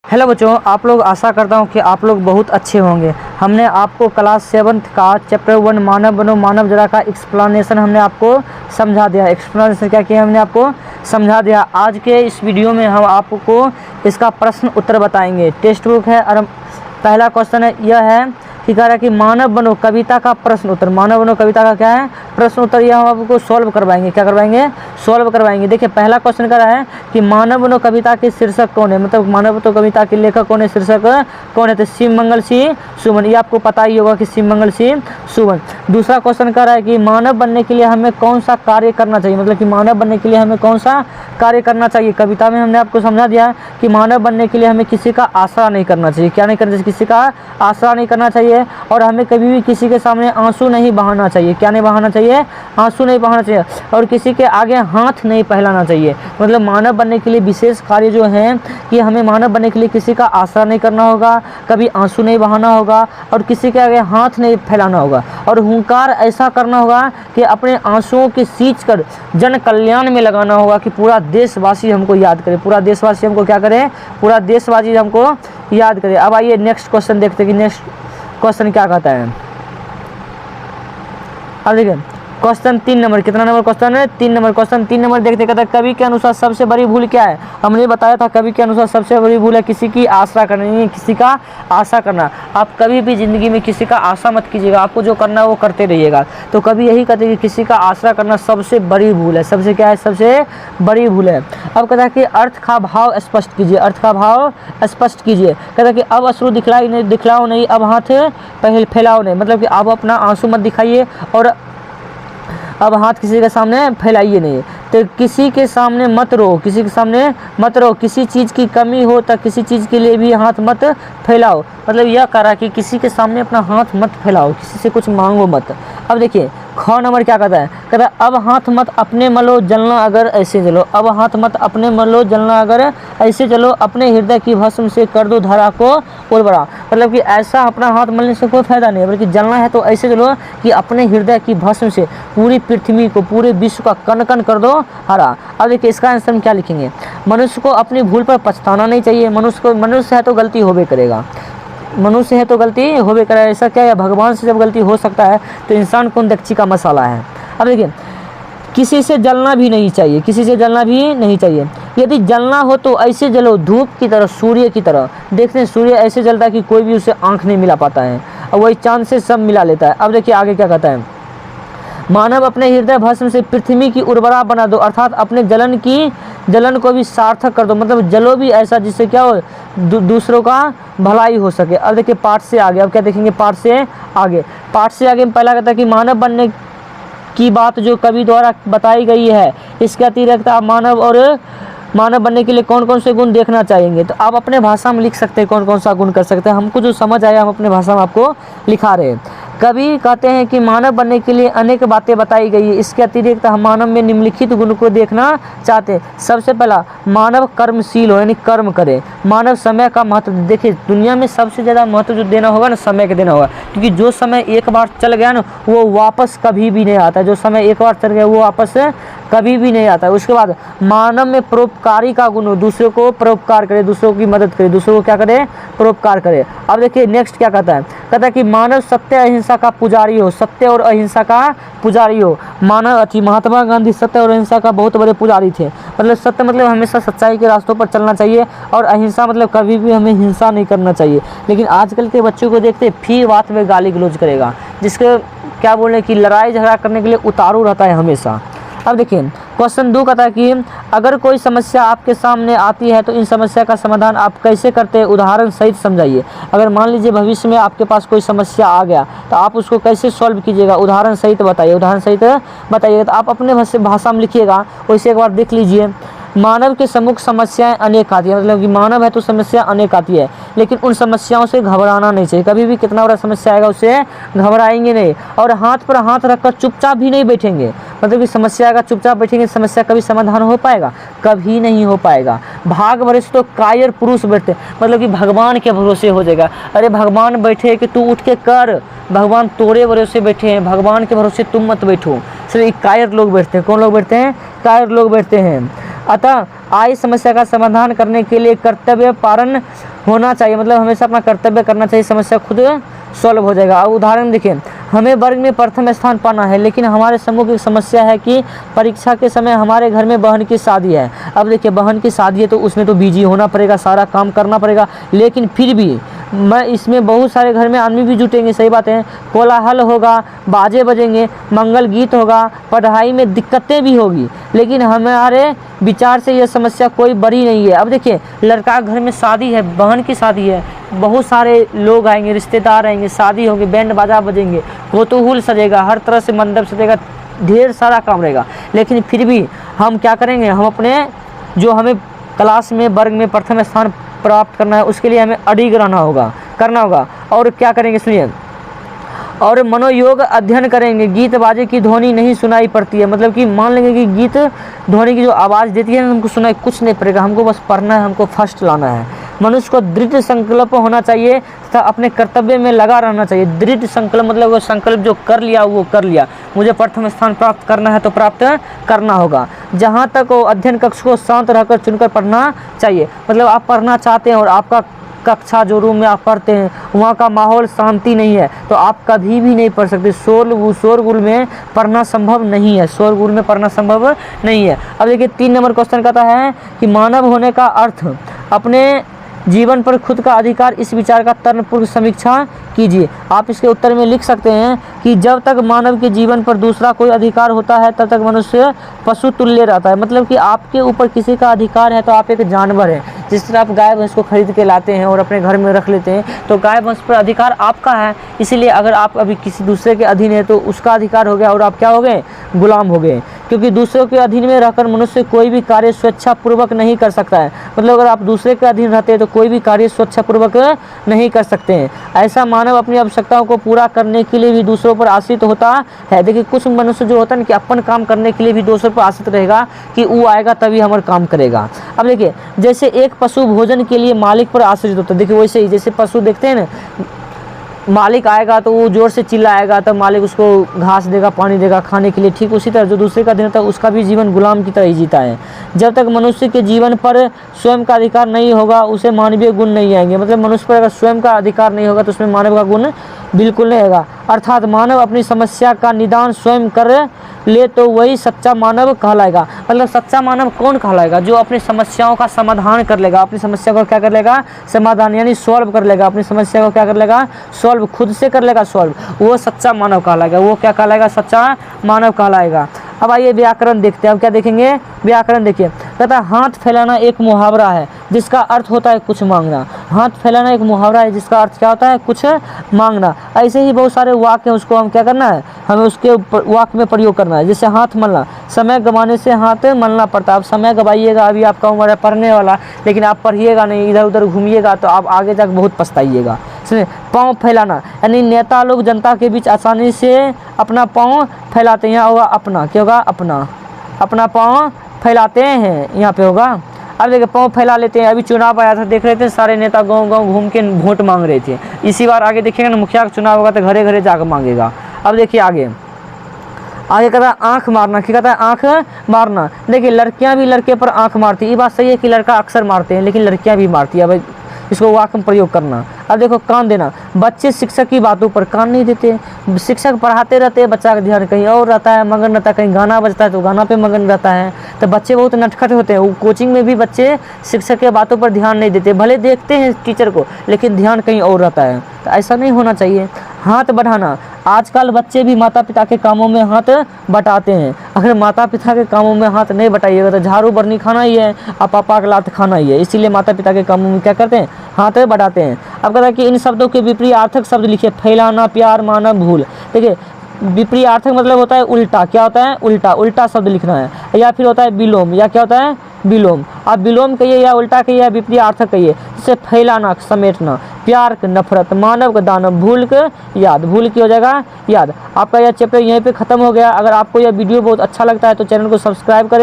Hello बच्चों, आप लोग आशा करता हूँ कि आप लोग बहुत अच्छे होंगे। हमने आपको क्लास 7th का चैप्टर 1 मानव बनो मानव जरा का एक्सप्लेनेशन हमने आपको समझा दिया। एक्सप्लेनेशन क्या किया हमने आपको समझा दिया। आज के इस वीडियो में हम आपको इसका प्रश्न उत्तर बताएंगे। टेक्स्ट बुक है और पहला क्वेश्चन है यह है कि कह रहा है कि मानव बनो कविता का प्रश्न उत्तर। मानव बनो कविता का क्या है प्रश्न उत्तर, यह हम आपको सॉल्व करवाएंगे। क्या करवाएंगे? सॉल्व करवाएंगे। देखिए पहला क्वेश्चन कह रहा है कि मानव बनो कविता के शीर्षक कौन है, मतलब मानव बनो कविता के लेखक कौन है, शीर्षक कौन है। तो शिव मंगल सिंह सुमन, ये आपको पता ही होगा कि शिव मंगल सिंह सुमन। दूसरा क्वेश्चन कह रहा है कि मानव बनने के लिए हमें कौन सा कार्य करना चाहिए, मतलब कि मानव बनने के लिए हमें कौन सा कार्य करना चाहिए। कविता में हमने आपको समझा दिया कि मानव बनने के लिए हमें किसी का आसरा नहीं करना चाहिए। क्या नहीं करना चाहिए? किसी का आसरा नहीं करना चाहिए। और हमें कभी भी किसी के सामने आंसू नहीं बहाना चाहिए। क्या नहीं बहाना चाहिए? आंसू नहीं बहाना चाहिए। और किसी के आगे हाथ नहीं फैलाना चाहिए। मतलब मानव बनने के लिए विशेष कार्य जो है कि हमें मानव बनने के लिए किसी का आसरा नहीं करना होगा, कभी आंसू नहीं बहाना होगा और किसी के आगे हाथ नहीं फैलाना होगा। और हुंकार ऐसा करना होगा कि अपने आंसुओं की सींच कर जन कल्याण में लगाना होगा कि पूरा देशवासी हमको याद करे। पूरा देशवासी हमको क्या करे? पूरा देशवासी हमको याद करे। अब आइए नेक्स्ट क्वेश्चन देखते हैं कि नेक्स्ट क्वेश्चन क्या कहता है। अब देखिए क्वेश्चन 3 नंबर, कितना नंबर क्वेश्चन है? 3 नंबर क्वेश्चन। 3 नंबर देखते कहता है कवि के अनुसार सबसे बड़ी भूल क्या है। हमने बताया था कवि के अनुसार सबसे बड़ी भूल है किसी की आशा करना, नहीं किसी का आशा करना। आप कभी भी जिंदगी में किसी का आशा मत कीजिएगा, आपको जो करना है वो करते रहिएगा। तो कभी यही कहते हैं कि किसी का आशा करना सबसे बड़ी भूल है। सबसे क्या है? सबसे बड़ी भूल है। अब कहता है कि अर्थ का भाव स्पष्ट कीजिए। अर्थ का भाव स्पष्ट कीजिए। कहता है कि अब अश्रु दिखलाओ नहीं, अब हाथ फैलाओ नहीं, मतलब कि अब अपना आंसू मत दिखाइए और अब हाथ किसी के सामने फैलाइए नहीं। तो किसी के सामने मत रो, किसी के सामने मत रो, किसी चीज़ की कमी हो तो किसी चीज़ के लिए भी हाथ मत फैलाओ। मतलब यह कह रहा है कि किसी के सामने अपना हाथ मत फैलाओ, किसी से कुछ मांगो मत। अब देखिए ख नंबर क्या कहता है? कहता है अब हाथ मत अपने मलो जलना अगर ऐसे जलो। अब हाथ मत अपने मलो जलना अगर ऐसे जलो, अपने हृदय की भस्म से कर दो धारा को उर्वरा। मतलब कि ऐसा अपना हाथ मलने से कोई फायदा नहीं है, बल्कि जलना है तो ऐसे जलो कि अपने हृदय की भस्म से पूरी पृथ्वी को, पूरे विश्व का कण कण कर दो हरा। अब देखिए इसका आंसर हम क्या लिखेंगे? मनुष्य को अपनी भूल पर पछताना नहीं चाहिए। मनुष्य है तो गलती होबे करेगा, मनुष्य है तो गलती होबे करेगा। ऐसा क्या है? भगवान से जब गलती हो सकता है तो इंसान कौन दक्षी का मसाला है। अब देखिए किसी से जलना भी नहीं चाहिए, किसी से जलना भी नहीं चाहिए। यदि जलना हो तो ऐसे जलो धूप की तरह, सूर्य की तरह। देखते हैं सूर्य ऐसे जलता है कि कोई भी उसे आंख नहीं मिला पाता है और वही चांद से सब मिला लेता है। अब देखिए आगे क्या कहता है? मानव अपने हृदय भस्म से पृथ्वी की उर्वरा बना दो, अर्थात अपने जलन को भी सार्थक कर दो। मतलब जलो भी ऐसा जिससे क्या हो दूसरों का भलाई हो सके। अब देखिए पाठ से आगे, अब क्या देखेंगे? पाठ से आगे। पाठ से आगे में पहला कहता है कि मानव बनने की बात जो कवि द्वारा बताई गई है, इसके अतिरिक्त आप मानव बनने के लिए कौन कौन से गुण देखना चाहेंगे। तो आप अपने भाषा में लिख सकते हैं कौन कौन सा गुण कर सकते हैं। हमको जो समझ आया हम अपने भाषा में आपको लिखा रहे हैं। कवि कहते हैं कि मानव बनने के लिए अनेक बातें बताई गई है, इसके अतिरिक्त हम मानव में निम्नलिखित गुण को देखना चाहते हैं। सबसे पहला, मानव कर्मशील हो, यानी कर्म करे। मानव समय का महत्व, देखिए दुनिया में सबसे ज़्यादा महत्व जो देना होगा ना, समय के देना होगा। क्योंकि जो समय एक बार चल गया ना वो वापस कभी भी नहीं आता। जो समय एक बार चल गया वो वापस कभी भी नहीं आता। उसके बाद मानव में परोपकारी का गुण हो, दूसरों को परोपकार करे, दूसरों की मदद करे, दूसरों को क्या करे? परोपकार करे। अब देखिए नेक्स्ट क्या कहता है? कहता है कि मानव सत्य अहिंसा का पुजारी हो, सत्य और अहिंसा का पुजारी हो। महात्मा गांधी सत्य और अहिंसा का बहुत बड़े पुजारी थे। मतलब सत्य मतलब हमेशा सच्चाई के रास्तों पर चलना चाहिए और अहिंसा मतलब कभी भी हमें हिंसा नहीं करना चाहिए। लेकिन आजकल के बच्चों को देखते फी बात में गाली गलौज करेगा, जिसके क्या बोलने की लड़ाई झगड़ा करने के लिए उतारू रहता है हमेशा। अब देखिए क्वेश्चन 2 कहता है कि अगर कोई समस्या आपके सामने आती है तो इन समस्या का समाधान आप कैसे करते हैं, उदाहरण सहित समझाइए। अगर मान लीजिए भविष्य में आपके पास कोई समस्या आ गया तो आप उसको कैसे सॉल्व कीजिएगा, उदाहरण सहित बताइए। उदाहरण सहित बताइएगा तो आप अपने भाषा में लिखिएगा। वैसे एक बार देख लीजिए। मानव के सम्मुख समस्याएं अनेक आती है, मतलब कि मानव है तो समस्या अनेक आती है, लेकिन उन समस्याओं से घबराना नहीं चाहिए। कभी भी कितना बड़ा समस्या आएगा उससे घबराएंगे नहीं और हाथ पर हाथ रखकर चुपचाप भी नहीं बैठेंगे। मतलब कि समस्या आएगा चुपचाप बैठेंगे, समस्या कभी समाधान हो पाएगा? कभी नहीं हो पाएगा। भाग भरोसे तो कायर पुरुष बैठते, मतलब कि भगवान के भरोसे हो जाएगा। अरे भगवान बैठे कि तू उठ के कर, भगवान तोरे भरोसे बैठे हैं, भगवान के भरोसे तुम मत बैठो। सिर्फ कायर लोग बैठते हैं। कौन लोग बैठते हैं? कायर लोग बैठते हैं। अतः आई समस्या का समाधान करने के लिए कर्तव्य पालन होना चाहिए, मतलब हमेशा अपना कर्तव्य करना चाहिए, समस्या खुद सॉल्व हो जाएगा। अब उदाहरण देखिए, हमें वर्ग में प्रथम स्थान पाना है, लेकिन हमारे समूह की समस्या है कि परीक्षा के समय हमारे घर में बहन की शादी है। अब देखिए बहन की शादी है तो उसमें तो बिजी होना पड़ेगा, सारा काम करना पड़ेगा, लेकिन फिर भी मैं इसमें बहुत सारे घर में आदमी भी जुटेंगे, सही बात है, कोलाहल होगा, बाजे बजेंगे, मंगल गीत होगा, पढ़ाई में दिक्कतें भी होगी, लेकिन हमारे विचार से यह समस्या कोई बड़ी नहीं है। अब देखिए लड़का घर में शादी है, बहन की शादी है, बहुत सारे लोग आएंगे, रिश्तेदार आएंगे, शादी होगी, बैंड बाजा बजेंगे, कोतूहल सजेगा, हर तरह से मंडप सजेगा, ढेर सारा काम रहेगा, लेकिन फिर भी हम क्या करेंगे, हम अपने जो हमें क्लास में वर्ग में प्रथम स्थान प्राप्त करना है उसके लिए हमें अडिग करना होगा। और क्या करेंगे सुनिए, और मनोयोग अध्ययन करेंगे। गीत बाजे की ध्वनि नहीं सुनाई पड़ती है, मतलब कि मान लेंगे कि गीत ध्वनि की जो आवाज़ देती है हमको सुनाई कुछ नहीं पड़ेगा, हमको बस पढ़ना है, हमको फर्स्ट लाना है। मनुष्य को दृढ़ संकल्प होना चाहिए तथा अपने कर्तव्य में लगा रहना चाहिए। दृढ़ संकल्प मतलब वो संकल्प जो कर लिया वो कर लिया, मुझे प्रथम स्थान प्राप्त करना है तो प्राप्त करना होगा। जहाँ तक वो अध्ययन कक्ष को शांत रहकर चुनकर पढ़ना चाहिए, मतलब आप पढ़ना चाहते हैं और आपका कक्षा जो रूम में आप पढ़ते हैं वहाँ का माहौल शांति नहीं है तो आप कभी भी नहीं पढ़ सकते। शोरगुल में पढ़ना संभव नहीं है, शोरगुल में पढ़ना संभव नहीं है। अब देखिए 3 नंबर क्वेश्चन कहता है कि मानव होने का अर्थ, अपने जीवन पर खुद का अधिकार, इस विचार का तर्कपूर्ण समीक्षा कीजिए। आप इसके उत्तर में लिख सकते हैं कि जब तक मानव के जीवन पर दूसरा कोई अधिकार होता है तब तक मनुष्य पशु तुल्य रहता है, मतलब कि आपके ऊपर किसी का अधिकार है तो आप एक जानवर हैं। जिस तरह आप गाय भैंस को खरीद के लाते हैं और अपने घर में रख लेते हैं तो गाय भैंस पर अधिकार आपका है, इसीलिए अगर आप अभी किसी दूसरे के अधीन है तो उसका अधिकार हो गया और आप क्या हो गए, गुलाम हो गए। क्योंकि दूसरों के अधीन में रहकर मनुष्य कोई भी कार्य स्वेच्छापूर्वक नहीं कर सकता है, मतलब अगर आप दूसरे के अधीन रहते हैं तो कोई भी कार्य स्वेच्छापूर्वक नहीं कर सकते हैं। ऐसा मानव अपनी आवश्यकताओं को पूरा करने के लिए भी दूसरों पर आश्रित होता है। देखिए कुछ मनुष्य जो होता है ना कि अपन काम करने के लिए भी दूसरों पर आश्रित रहेगा कि वो आएगा तभी हमारा काम करेगा। अब देखिए जैसे एक पशु भोजन के लिए मालिक पर आश्रित होता है, देखिए वैसे ही जैसे पशु देखते हैं ना, मालिक आएगा तो वो जोर से चिल्लाएगा तब मालिक उसको घास देगा, पानी देगा खाने के लिए, ठीक उसी तरह जो दूसरे का अधीन होता है उसका भी जीवन गुलाम की तरह ही जीता है। जब तक मनुष्य के जीवन पर स्वयं का अधिकार नहीं होगा उसे मानवीय गुण नहीं आएंगे, मतलब मनुष्य पर अगर स्वयं का अधिकार नहीं होगा तो उसमें मानव का गुण बिल्कुल नहीं आएगा। अर्थात मानव अपनी समस्या का निदान स्वयं कर ले तो वही सच्चा मानव कहलाएगा। मतलब सच्चा मानव कौन कहलाएगा, जो अपनी समस्याओं का समाधान कर लेगा, अपनी समस्या को क्या कर लेगा, समाधान यानी सॉल्व कर लेगा, अपनी समस्या को क्या कर लेगा, सॉल्व, खुद से कर लेगा सॉल्व, वो सच्चा मानव कहलाएगा। वो क्या कहलाएगा, सच्चा मानव कहलाएगा। अब आइए व्याकरण देखते हैं। अब क्या देखेंगे, व्याकरण देखिए। कहता है हाथ फैलाना एक मुहावरा है जिसका अर्थ होता है कुछ मांगना। हाथ फैलाना एक मुहावरा है जिसका अर्थ क्या होता है, कुछ मांगना। ऐसे ही बहुत सारे वाक्य हैं, उसको हम क्या करना है, हमें उसके वाक्य में प्रयोग करना है। जैसे हाथ मलना, समय गंवाने से हाथ मलना पड़ता है। अब समय गंवाइएगा, अभी आपका उम्र है पढ़ने वाला, लेकिन आप पढ़िएगा नहीं, इधर उधर घूमिएगा तो आप आगे जाकर बहुत पछताइएगा। पाँव फैलाना यानी नेता लोग जनता के बीच आसानी से अपना पाँव फैलाते हैं। यहाँ होगा अपना, क्या होगा, अपना पाँव फैलाते हैं, यहाँ पे होगा। अब देखिए पाँव फैला लेते हैं। अभी चुनाव आया था, देख रहे थे सारे नेता गांव गांव घूम के वोट मांग रहे थे। इसी बार आगे देखिएगा ना, मुखिया का चुनाव होगा तो घरे घरे जाकर मांगेगा। अब देखिए आगे कहता है आँख मारना। क्या कहता है, आँख मारना। देखिए लड़कियां भी लड़के पर आँख मारती है, ये बात सही है कि लड़का अक्सर मारते हैं लेकिन लड़कियां भी मारती है। अब इसको वाक्य में प्रयोग करना। अब देखो कान देना, बच्चे शिक्षक की बातों पर कान नहीं देते। शिक्षक पढ़ाते रहते हैं, बच्चा का ध्यान कहीं और रहता है, मगन रहता है, कहीं गाना बजता है तो गाना पे मगन रहता है। तो बच्चे बहुत नटखट होते हैं। वो कोचिंग में भी बच्चे शिक्षक के बातों पर ध्यान नहीं देते, भले देखते हैं टीचर को लेकिन ध्यान कहीं और रहता है। तो ऐसा नहीं होना चाहिए। हाथ बढ़ाना, आजकल बच्चे भी माता पिता के कामों में हाथ बटाते हैं। अगर माता पिता के कामों में हाथ नहीं बटाइएगा तो झाड़ू बरनी खाना ही है और पापा का लात खाना ही है। इसीलिए माता पिता के कामों में क्या करते हैं, हाथ बढ़ाते हैं। अब कहता है कि इन शब्दों के विपरीतार्थक शब्द लिखिए। फैलाना, प्यार, माना, भूल। देखिए विपरीतार्थक मतलब होता है उल्टा। क्या होता है, उल्टा, उल्टा शब्द लिखना है। या फिर होता है विलोम, या क्या होता है, विलोम। आप विलोम कहिए या उल्टा कहिए या विपरीतार्थक कहिए। जैसे फैलाना, समेटना, प्यार का नफरत, मानव का दानव, भूल के याद, भूल की हो जाएगा याद। आपका यह चैप्टर यहीं पे खत्म हो गया। अगर आपको यह वीडियो बहुत अच्छा लगता है तो चैनल को सब्सक्राइब करें।